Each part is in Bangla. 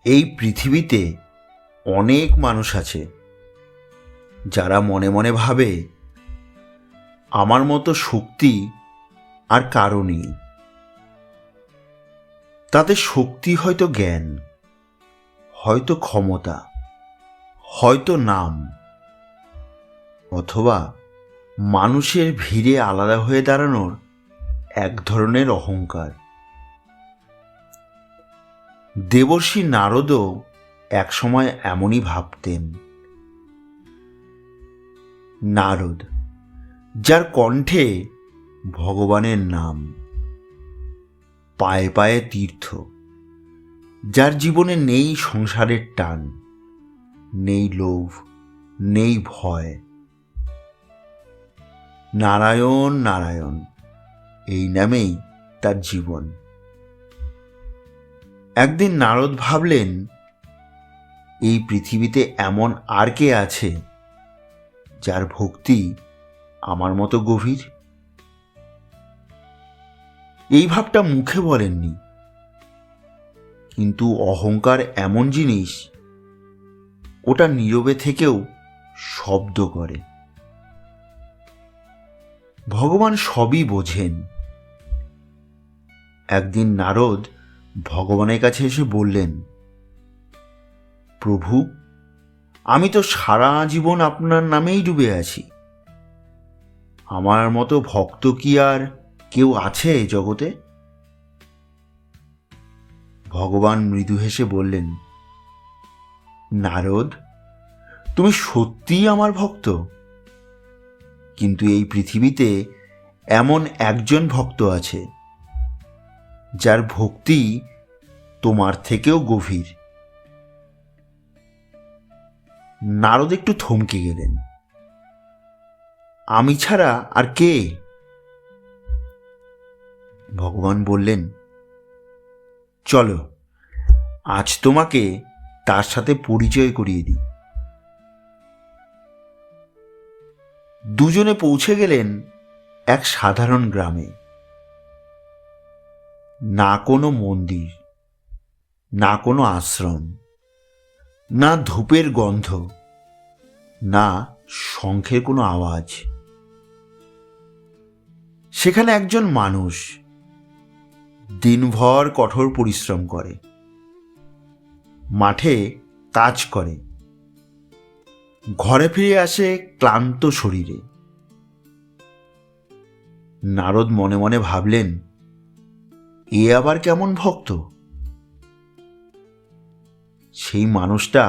এই পৃথিবীতে অনেক মানুষ আছে যারা মনে মনে ভাবে আমার মতো শক্তি আর কারো নেই। তাদের শক্তি হয়তো জ্ঞান, হয়তো ক্ষমতা, হয়তো নাম, অথবা মানুষের ভিড়ে আলাদা হয়ে দাঁড়ানোর এক ধরনের অহংকার। দেবর্ষি নারদও একসময় এমনই ভাবতেন। নারদ, যার কণ্ঠে ভগবানের নাম, পায়ে পায়ে তীর্থ, যার জীবনে নেই সংসারের টান, নেই লোভ, নেই ভয়। নারায়ণ নারায়ণ এই নামেই তার জীবন। একদিন নারদ ভাবলেন, এই পৃথিবীতে এমন আর কে আছে যার ভক্তি আমার মতো গভীর? এই ভাবটা মুখে বলেননি, কিন্তু অহংকার এমন জিনিস, ওটা নীরবে থেকেও শব্দ করে। ভগবান সবই বোঝেন। একদিন নারদ ভগবানের কাছে এসে বললেন, প্রভু, আমি তো সারা জীবন আপনার নামেই ডুবে আছি। আমার মতো ভক্ত কি আর কেউ আছে জগতে? ভগবান মৃদু হেসে বললেন, নারদ, তুমি সত্যিই আমার ভক্ত, কিন্তু এই পৃথিবীতে এমন একজন ভক্ত আছে যার ভক্তি তোমার থেকেও গভীর। নারদ একটু থমকে গেলেন। আমি ছাড়া আর কে? ভগবান বললেন, চলো আজ তোমাকে তার সাথে পরিচয় করিয়ে দিই। দুজনে পৌঁছে গেলেন এক সাধারণ গ্রামে। না কোনো মন্দির, না কোনো আশ্রম, না ধূপের গন্ধ, না শঙ্খের কোনো আওয়াজ। সেখানে একজন মানুষ দিনভর কঠোর পরিশ্রম করে, মাঠে কাজ করে, ঘরে ফিরে আসে ক্লান্ত শরীরে। নারদ মনে মনে ভাবলেন, এ আবার কেমন ভক্ত? সেই মানুষটা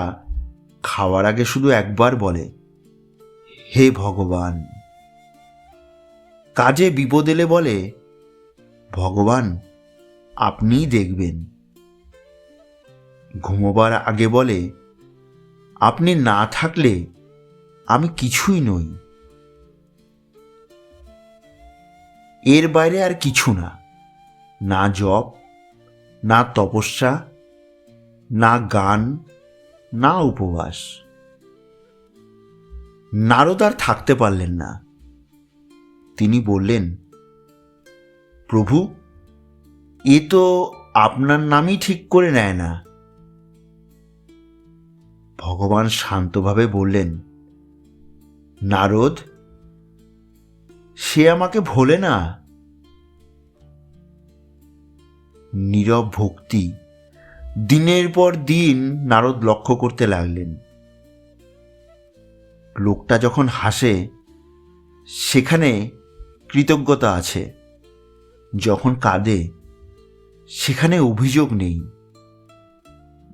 খাওয়ার আগে শুধু একবার বলে, হে ভগবান। কাজে বিপদ এলে বলে, ভগবান আপনিই দেখবেন। ঘুমোবার আগে বলে, আপনি না থাকলে আমি কিছুই নই। এর বাইরে আর কিছু না, না জপ, না তপস্যা, না গান, না উপবাস। নারদ আর থাকতে পারলেন না। তিনি বললেন, প্রভু, এ তো আপনার নামই ঠিক করে নেয় না। ভগবান শান্তভাবে বললেন, নারদ, সে আমাকে ভোলে না। নীরব ভক্তি দিনের পর দিন নারদ লক্ষ্য করতে লাগলেন। লোকটা যখন হাসে সেখানে কৃতজ্ঞতা আছে, যখন কাঁদে সেখানে অভিযোগ নেই,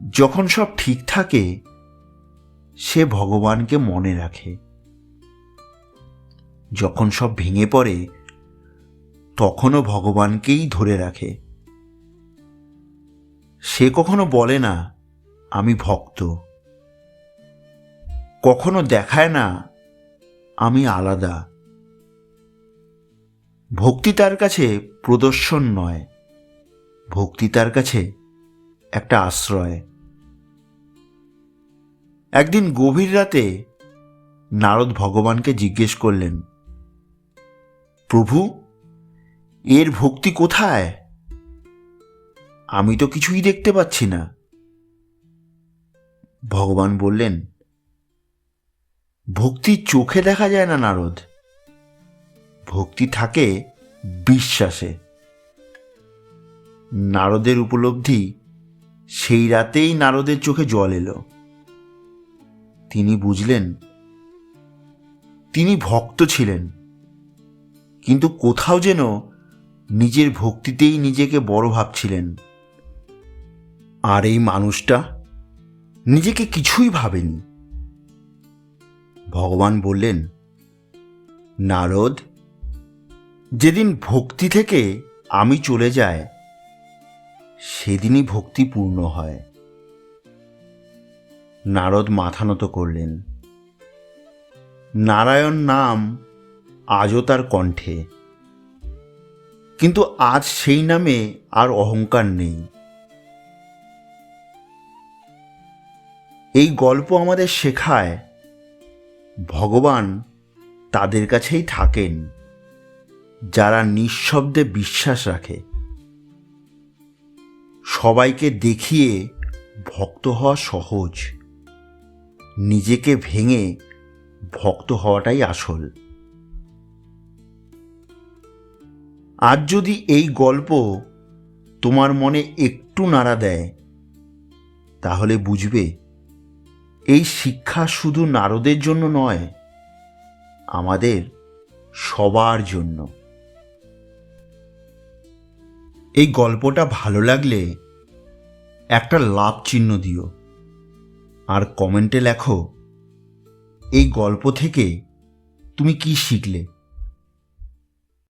যখন সব ঠিক থাকে সে ভগবানকে মনে রাখে, যখন সব ভেঙে পড়ে তখনও ভগবানকেই ধরে রাখে। সে কখনো বলে না আমি ভক্ত, কখনো দেখায় না আমি আলাদা। ভক্তি তার কাছে প্রদর্শন নয়, ভক্তি তার কাছে একটা আশ্রয়। একদিন গভীর রাতে নারদ ভগবানকে জিজ্ঞেস করলেন, প্রভু, এর ভক্তি কোথায়? আমি তো কিছুই দেখতে পাচ্ছি না। ভগবান বললেন, ভক্তি চোখে দেখা যায় না নারদ, ভক্তি থাকে বিশ্বাসে। নারদের উপলব্ধি সেই রাতেই নারদের চোখে জল এলো। তিনি বুঝলেন তিনি ভক্ত ছিলেন, কিন্তু কোথাও যেন নিজের ভক্তিতেই নিজেকে বড় ভাবছিলেন। আর এই মানুষটা নিজেকে কিছুই ভাবেনি। ভগবান বললেন, নারদ, যেদিন ভক্তি থেকে আমি চলে যাই সেদিনই ভক্তি পূর্ণ হয়। নারদ মাথা নত করলেন। নারায়ণ নাম আজও তার কণ্ঠে, কিন্তু আজ সেই নামে আর অহংকার নেই। এই গল্প আমাদের শেখায় ভগবান তাদের কাছেই থাকেন যারা নিঃশব্দে বিশ্বাস রাখে। সবাইকে দেখিয়ে ভক্ত হওয়া সহজ, নিজেকে ভেঙে ভক্ত হওয়াটাই আসল। আজ যদি এই গল্প তোমার মনে একটু নাড়া দেয়, তাহলে বুঝবে এই শিক্ষা শুধু নারদের জন্য নয়, আমাদের সবার জন্য। এই গল্পটা ভালো লাগলে একটা লাভ চিহ্ন দিও, আর কমেন্টে লেখো এই গল্প থেকে তুমি কি শিখলে।